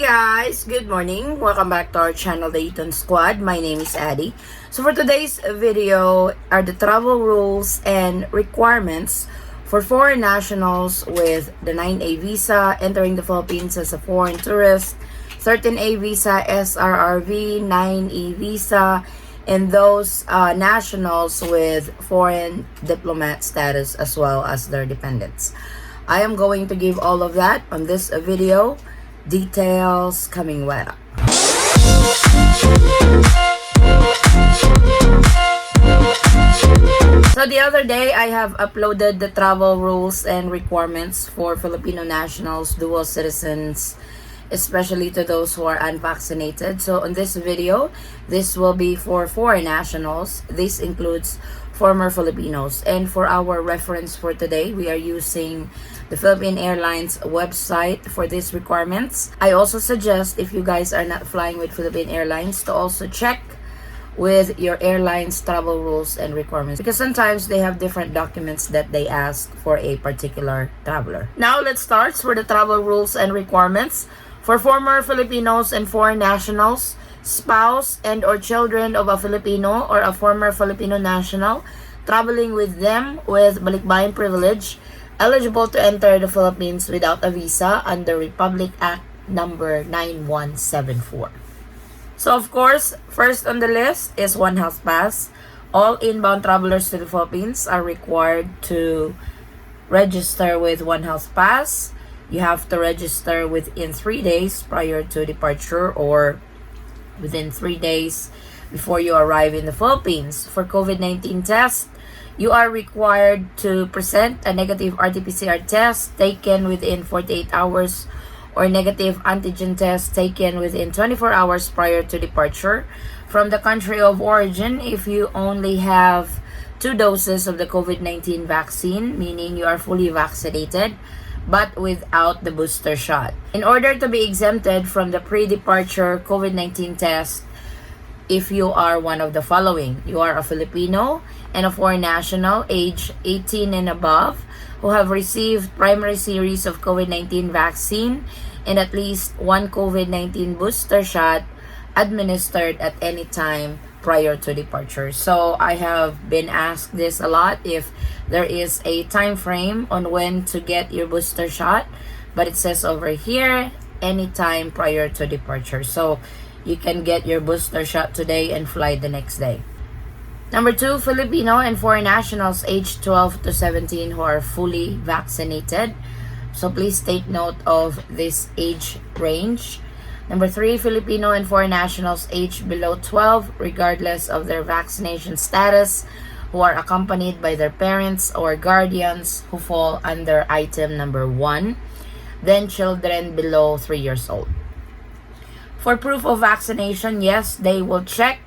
Hey guys, good morning. Welcome back to our channel, the Eaton Squad. My name is Addie. So for today's video are the travel rules and requirements for foreign nationals with the 9A visa entering the Philippines as a foreign tourist, 13A visa, SRRV, 9E visa, and those nationals with foreign diplomat status as well as their dependents. I am going to give all of that on this video. Details coming right up. So the other day, I have uploaded the travel rules and requirements for Filipino nationals, dual citizens, especially to those who are unvaccinated. So on this video, this will be for foreign nationals. This includes former Filipinos. And for our reference for today, we are using the Philippine Airlines website for these requirements. I also suggest, if you guys are not flying with Philippine Airlines, to also check with your airline's travel rules and requirements, because sometimes they have different documents that they ask for a particular traveler. Now let's start for the travel rules and requirements for former Filipinos and foreign nationals, spouse and or children of a Filipino or a former Filipino national traveling with them with Balikbayan privilege, eligible to enter the Philippines without a visa under Republic Act number 9174. So of course, first on the list is One Health Pass. All inbound travelers to the Philippines are required to register with One Health Pass. You have to register within 3 days prior to departure or within 3 days before you arrive in the Philippines. For COVID-19 test, you are required to present a negative RT-PCR test taken within 48 hours or negative Antigen test taken within 24 hours prior to departure from the country of origin if you only have 2 doses of the COVID-19 vaccine, meaning you are fully vaccinated but without the booster shot. In order to be exempted from the pre-departure COVID-19 test, if you are one of the following: you are a Filipino and a foreign national age 18 and above who have received primary series of COVID-19 vaccine and at least 1 COVID-19 booster shot administered at any time prior to departure. So I have been asked this a lot, if there is a time frame on when to get your booster shot, but it says over here anytime prior to departure. So you can get your booster shot today and fly the next day. Number 2, Filipino and foreign nationals aged 12 to 17 who are fully vaccinated. So please take note of this age range. Number 3, Filipino and foreign nationals aged below 12, regardless of their vaccination status, who are accompanied by their parents or guardians who fall under item number 1. Then children below 3 years old. For proof of vaccination, yes, they will check,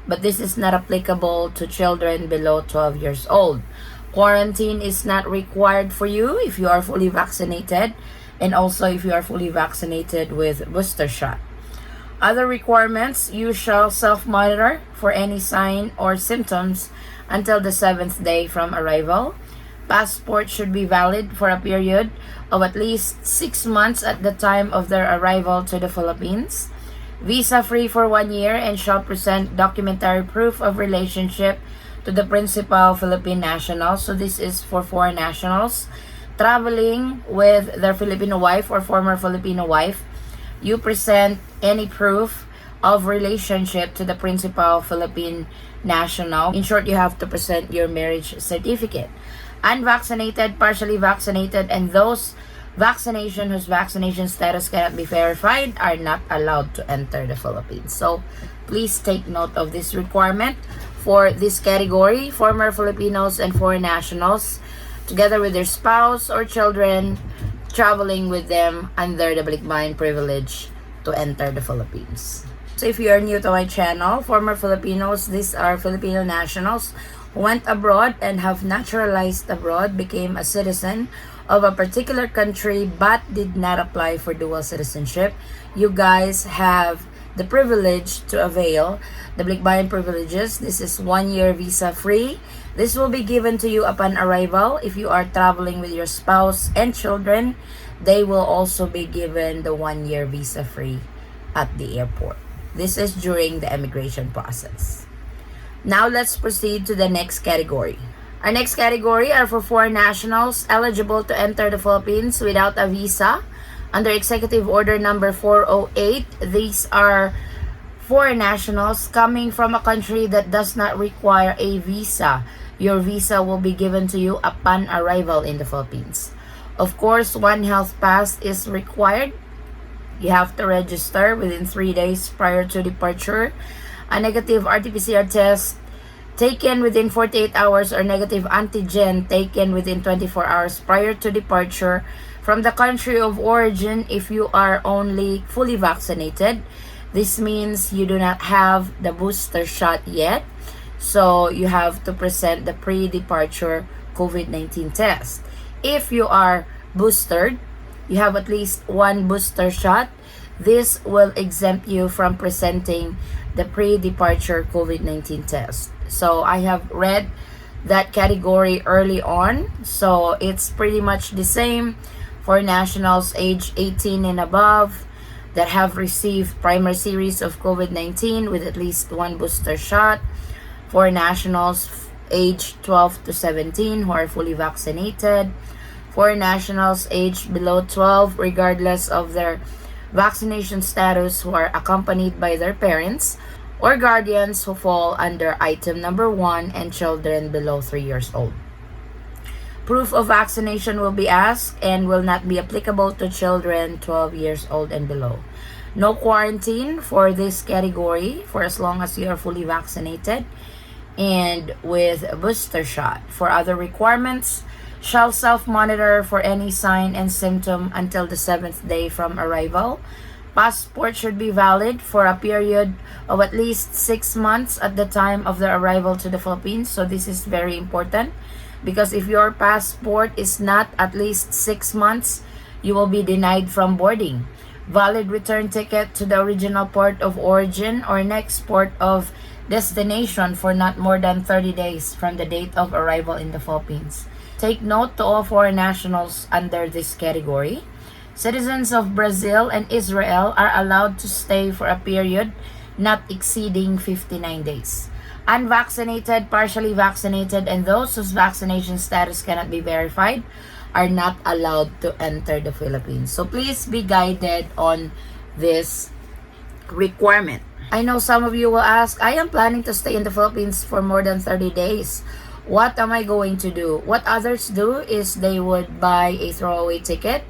but this is not applicable to children below 12 years old. Quarantine is not required for you if you are fully vaccinated, and also if you are fully vaccinated with booster shot. Other requirements: you shall self-monitor for any sign or symptoms until the 7th day from arrival. Passport should be valid for a period of at least 6 months at the time of their arrival to the Philippines. Visa free for 1 year and shall present documentary proof of relationship to the principal Philippine national. So this is for foreign nationals traveling with their Filipino wife or former Filipino wife. You present any proof of relationship to the principal Philippine national. In short, you have to present your marriage certificate. Unvaccinated, partially vaccinated, and those vaccination whose vaccination status cannot be verified are not allowed to enter the Philippines. So please take note of this requirement for this category: former Filipinos and foreign nationals together with their spouse or children traveling with them under the Balikbayan privilege to enter the Philippines. So if you are new to my channel, former Filipinos, these are Filipino nationals who went abroad and have naturalized abroad, became a citizen of a particular country but did not apply for dual citizenship. You guys have the privilege to avail the Balikbayan privileges. This is 1 year visa free. This will be given to you upon arrival if you are traveling with your spouse and children. they will also be given the 1-year visa free at the airport. This is during the immigration process. Now let's proceed to the next category. Our next category are for foreign nationals eligible to enter the Philippines without a visa. Under Executive Order number 408, these are foreign nationals coming from a country that does not require a visa. Your visa will be given to you upon arrival in the Philippines. Of course, one health pass is required. You have to register within 3 days prior to departure. A negative RT-PCR test taken within 48 hours or negative antigen taken within 24 hours prior to departure from the country of origin if you are only fully vaccinated. This means you do not have the booster shot yet. So you have to present the pre-departure COVID-19 test. If you are boosted, you have at least one booster shot, this will exempt you from presenting the pre-departure COVID-19 test. So I have read that category early on. So it's pretty much the same for nationals age 18 and above that have received primary series of COVID-19 with at least one booster shot. For nationals age 12 to 17 who are fully vaccinated. For nationals aged below 12 regardless of their vaccination status who are accompanied by their parents or guardians who fall under item number 1 and children below 3 years old. Proof of vaccination will be asked and will not be applicable to children 12 years old and below. No quarantine for this category for as long as you are fully vaccinated and with a booster shot. For other requirements, shall self-monitor for any sign and symptom until the 7th day from arrival. Passport should be valid for a period of at least 6 months at the time of their arrival to the Philippines. So this is very important because if your passport is not at least 6 months, you will be denied from boarding. Valid return ticket to the original port of origin or next port of destination for not more than 30 days from the date of arrival in the Philippines. Take note to all foreign nationals under this category. Citizens of Brazil and Israel are allowed to stay for a period not exceeding 59 days. Unvaccinated, partially vaccinated, and those whose vaccination status cannot be verified are not allowed to enter the Philippines. So please be guided on this requirement. I know some of you will ask, I am planning to stay in the Philippines for more than 30 days. What am I going to do? What others do is they would buy a throwaway ticket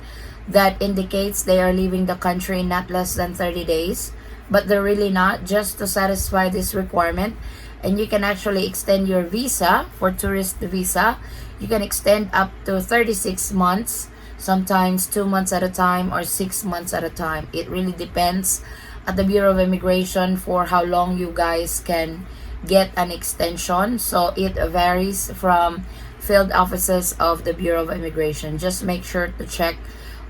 that indicates they are leaving the country in not less than 30 days. But they're really not, just to satisfy this requirement. And you can actually extend your visa for tourist visa. You can extend up to 36 months, sometimes 2 months at a time or 6 months at a time. It really depends at the Bureau of Immigration for how long you guys can get an extension. So it varies from field offices of the Bureau of Immigration. Just make sure to check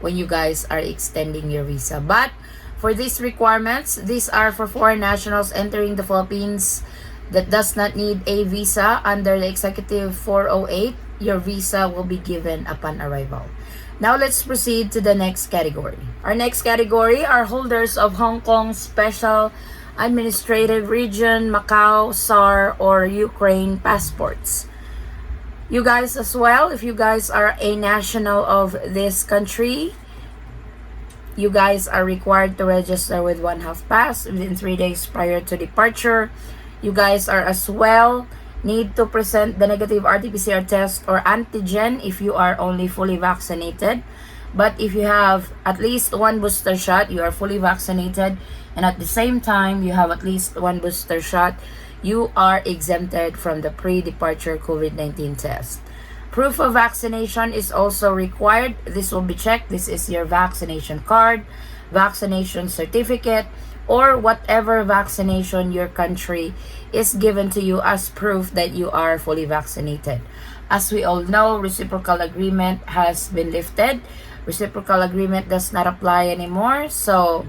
when you guys are extending your visa. But for these requirements, these are for foreign nationals entering the Philippines that does not need a visa under the Executive 408. Your visa will be given upon arrival. Now let's proceed to the next category. Our next category are holders of Hong Kong Special Administrative Region, Macau, SAR, or Ukraine passports. You guys as well, if you guys are a national of this country, you guys are required to register with one health pass within 3 days prior to departure. You guys are as well need to present the negative RT-PCR test or Antigen if you are only fully vaccinated. But if you have at least one booster shot, you are fully vaccinated, and at the same time you have at least one booster shot, you are exempted from the pre-departure COVID-19 test. Proof of vaccination is also required. This will be checked. This is your vaccination card, vaccination certificate, or whatever vaccination your country is given to you as proof that you are fully vaccinated. As we all know, reciprocal agreement has been lifted. Reciprocal agreement does not apply anymore. So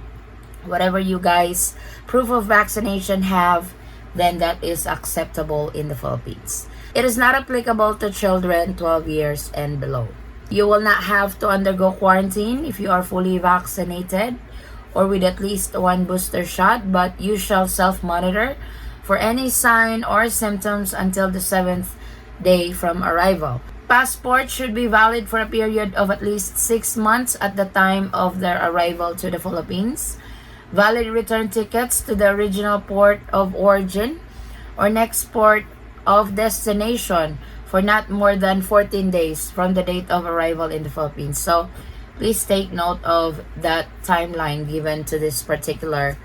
whatever you guys proof of vaccination have, then that is acceptable in the Philippines. It is not applicable to children 12 years and below. You will not have to undergo quarantine if you are fully vaccinated or with at least one booster shot, but you shall self-monitor for any sign or symptoms until the 7th day from arrival. Passport should be valid for a period of at least 6 months at the time of their arrival to the Philippines. Valid return tickets to the original port of origin or next port of destination for not more than 14 days from the date of arrival in the Philippines. So please take note of that timeline given to this particular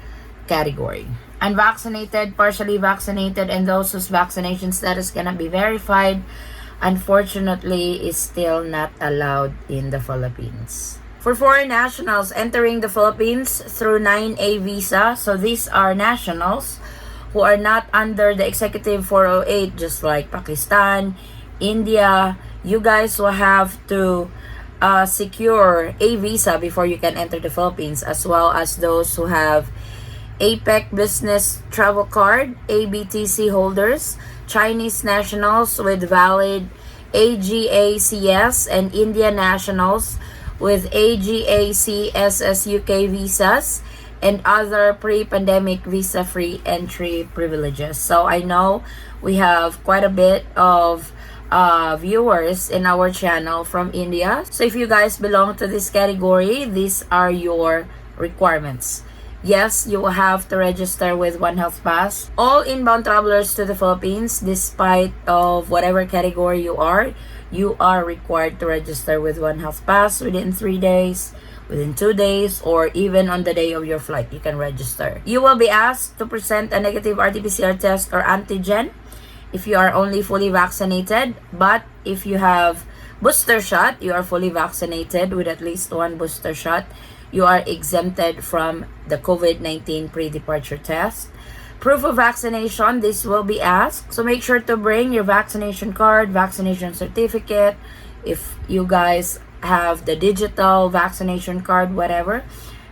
category. Unvaccinated, partially vaccinated, and those whose vaccination status cannot be verified, unfortunately, is still not allowed in the Philippines. For foreign nationals entering the Philippines through 9A visa, so these are nationals who are not under the Executive 408, just like Pakistan, India, you guys will have to secure a visa before you can enter the Philippines, as well as those who have APEC Business Travel Card, ABTC holders, Chinese nationals with valid AGACS, and Indian nationals with AGACSS UK visas and other pre-pandemic visa-free entry privileges. So I know we have quite a bit of viewers in our channel from India. So if you guys belong to this category, these are your requirements. Yes, you will have to register with One Health Pass. All inbound travelers to the Philippines, despite of whatever category you are required to register with One Health Pass within 3 days, within 2 days, or even on the day of your flight, you can register. You will be asked to present a negative RT-PCR test or Antigen if you are only fully vaccinated. But if you have booster shot, you are fully vaccinated with at least one booster shot, you are exempted from the COVID-19 pre-departure test. Proof of vaccination, this will be asked. So make sure to bring your vaccination card, vaccination certificate. If you guys have the digital vaccination card, whatever,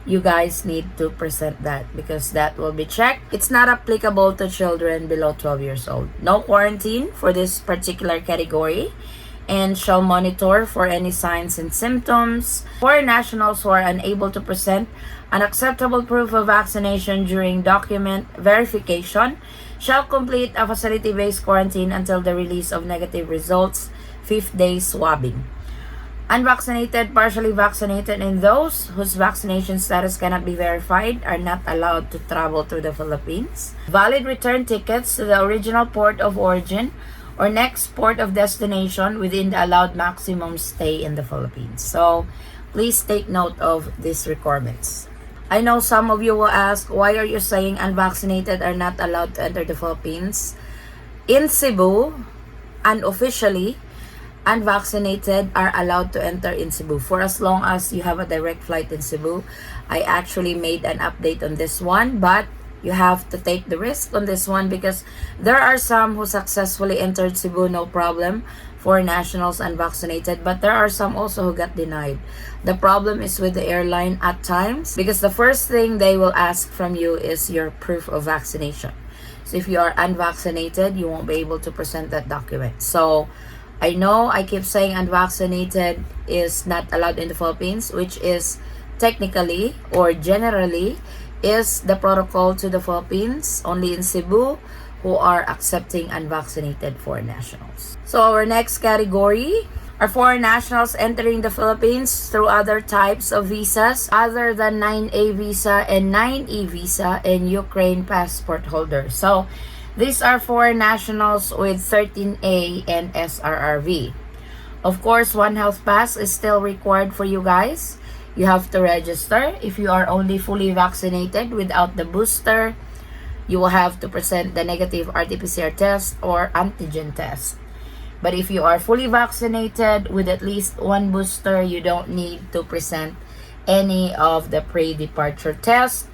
you guys need to present that because that will be checked. It's not applicable to children below 12 years old. No quarantine for this particular category, and shall monitor for any signs and symptoms. Foreign nationals who are unable to present an acceptable proof of vaccination during document verification shall complete a facility-based quarantine until the release of negative results, 5th day swabbing. Unvaccinated, partially vaccinated, and those whose vaccination status cannot be verified are not allowed to travel to the Philippines. Valid return tickets to the original port of origin or next port of destination within the allowed maximum stay in the Philippines. So please take note of these requirements. I know some of you will ask, why are you saying unvaccinated are not allowed to enter the Philippines? In Cebu, unofficially, unvaccinated are allowed to enter in Cebu for as long as you have a direct flight in Cebu. I actually made an update on this one, but you have to take the risk on this one because there are some who successfully entered Cebu, no problem, for nationals unvaccinated, but there are some also who got denied. The problem is with the airline at times because the first thing they will ask from you is your proof of vaccination. So if you are unvaccinated, you won't be able to present that document. So I know I keep saying unvaccinated is not allowed in the Philippines, which is technically or generally is the protocol to the Philippines, only in Cebu who are accepting unvaccinated foreign nationals. So our next category are foreign nationals entering the Philippines through other types of visas other than 9A visa and 9E visa and Ukraine passport holders. So these are foreign nationals with 13A and SRRV. Of course, One Health Pass is still required for you guys. You have to register. If you are only fully vaccinated without the booster, you will have to present the negative RT-PCR test or antigen test. But if you are fully vaccinated with at least one booster, you don't need to present any of the pre-departure tests,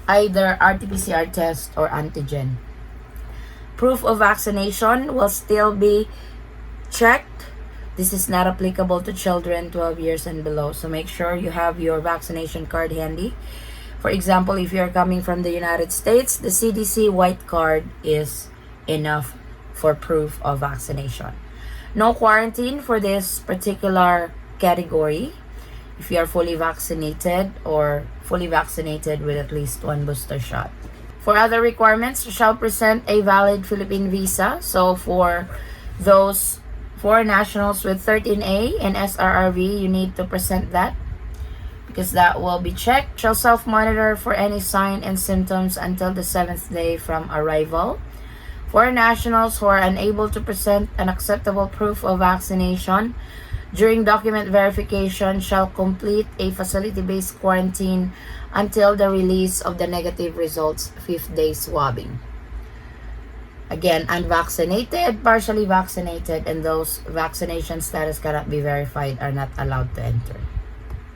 either RT-PCR test or antigen. Proof of vaccination will still be checked. This is not applicable to children 12 years and below. So make sure you have your vaccination card handy. For example, if you're coming from the United States, the CDC white card is enough for proof of vaccination. No quarantine for this particular category if you are fully vaccinated or fully vaccinated with at least one booster shot. For other requirements, you shall present a valid Philippine visa. So for those foreign nationals with 13A and SRRV, you need to present that because that will be checked. Shall self-monitor for any sign and symptoms until the 7th day from arrival. Foreign nationals who are unable to present an acceptable proof of vaccination during document verification shall complete a facility-based quarantine until the release of the negative results 5th day swabbing. Again, unvaccinated, partially vaccinated, and those vaccination status cannot be verified are not allowed to enter.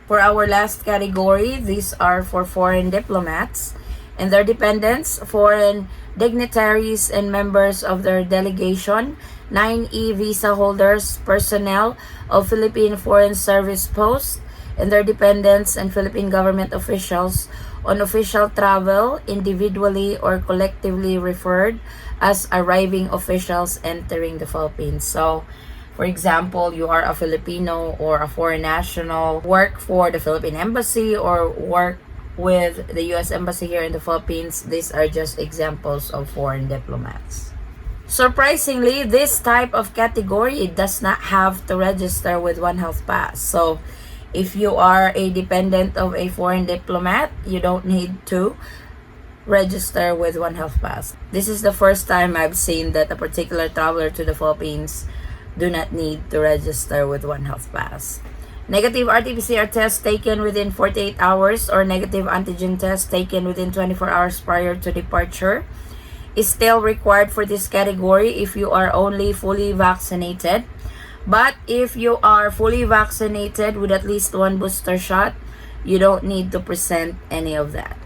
For our last category, these are for foreign diplomats and their dependents, foreign dignitaries and members of their delegation, 9E visa holders, personnel of Philippine Foreign Service posts, and their dependents and Philippine government officials on official travel, individually or collectively referred as arriving officials entering the Philippines. So, for example, you are a Filipino or a foreign national, work for the Philippine Embassy or work with the U.S. Embassy here in the Philippines. These are just examples of foreign diplomats. Surprisingly, this type of category does not have to register with One Health Pass. So, if you are a dependent of a foreign diplomat, you don't need to register with One Health Pass. This is the first time I've seen that a particular traveler to the Philippines do not need to register with One Health Pass. Negative RT-PCR test taken within 48 hours or negative antigen test taken within 24 hours prior to departure is still required for this category if you are only fully vaccinated. But if you are fully vaccinated with at least one booster shot, you don't need to present any of that.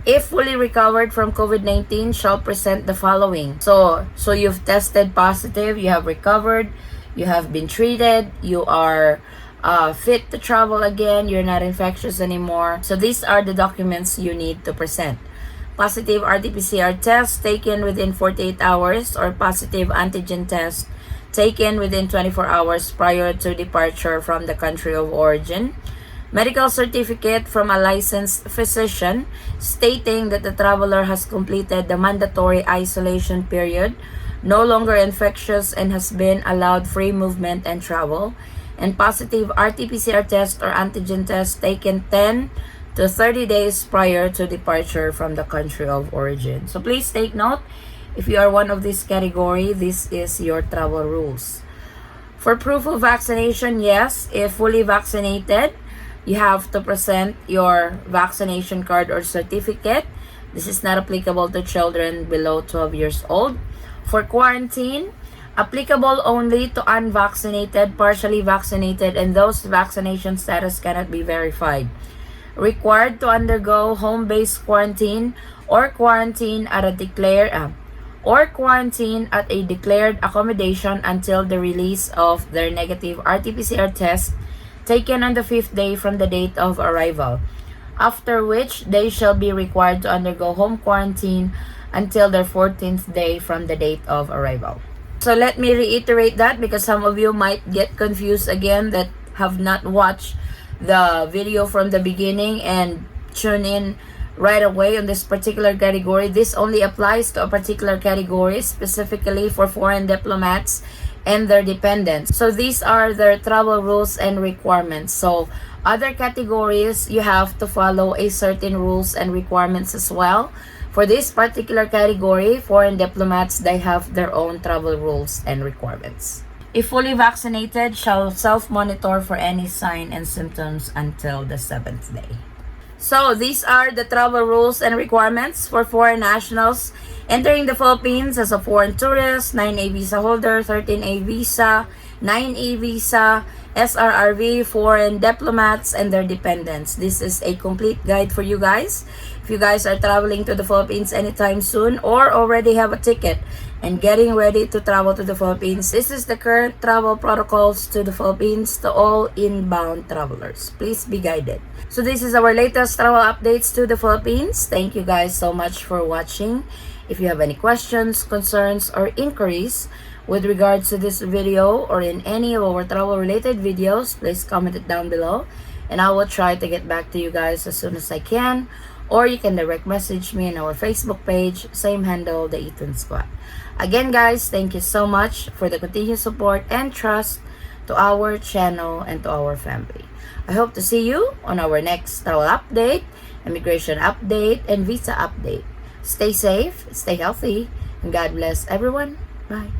If fully recovered from COVID-19, shall present the following. So you've tested positive, you have recovered, you have been treated, you are fit to travel again, you're not infectious anymore. So these are the documents you need to present. Positive RT-PCR test taken within 48 hours or positive antigen test taken within 24 hours prior to departure from the country of origin. Medical certificate from a licensed physician stating that the traveler has completed the mandatory isolation period, no longer infectious, and has been allowed free movement and travel. And positive RT-PCR test or antigen test taken 10 to 30 days prior to departure from the country of origin. So please take note, if you are one of this category, this is your travel rules. For proof of vaccination, yes, if fully vaccinated, you have to present your vaccination card or certificate. This is not applicable to children below 12 years old. For quarantine, applicable only to unvaccinated, partially vaccinated, and those vaccination status cannot be verified. Required to undergo home-based quarantine or quarantine at a declared accommodation until the release of their negative RT-PCR test taken on the 5th day from the date of arrival, after which they shall be required to undergo home quarantine until their 14th day from the date of arrival. So let me reiterate that because some of you might get confused again that have not watched the video from the beginning and tune in right away on this particular category. This only applies to a particular category, specifically for foreign diplomats and their dependents. So these are their travel rules and requirements. So other categories, you have to follow a certain rules and requirements as well. For this particular category, foreign diplomats, they have their own travel rules and requirements. If fully vaccinated, shall self-monitor for any sign and symptoms until the 7th day. So these are the travel rules and requirements for foreign nationals entering the Philippines as a foreign tourist, 9A visa holder, 13A visa, 9E visa, SRRV, foreign diplomats, and their dependents. This is a complete guide for you guys. If you guys are traveling to the Philippines anytime soon or already have a ticket and getting ready to travel to the Philippines. This is the current travel protocols to the Philippines to all inbound travelers. Please be guided. So this is our latest travel updates to the Philippines. Thank you guys so much for watching. If you have any questions, concerns, or inquiries with regards to this video or in any of our travel related videos, please comment it down below and I will try to get back to you guys as soon as I can. Or you can direct message me on our Facebook page, same handle, the Eaton Squad. Again guys, thank you so much for the continued support and trust to our channel and to our family. I hope to see you on our next travel update, immigration update, and visa update. Stay safe, stay healthy, and God bless everyone. Bye.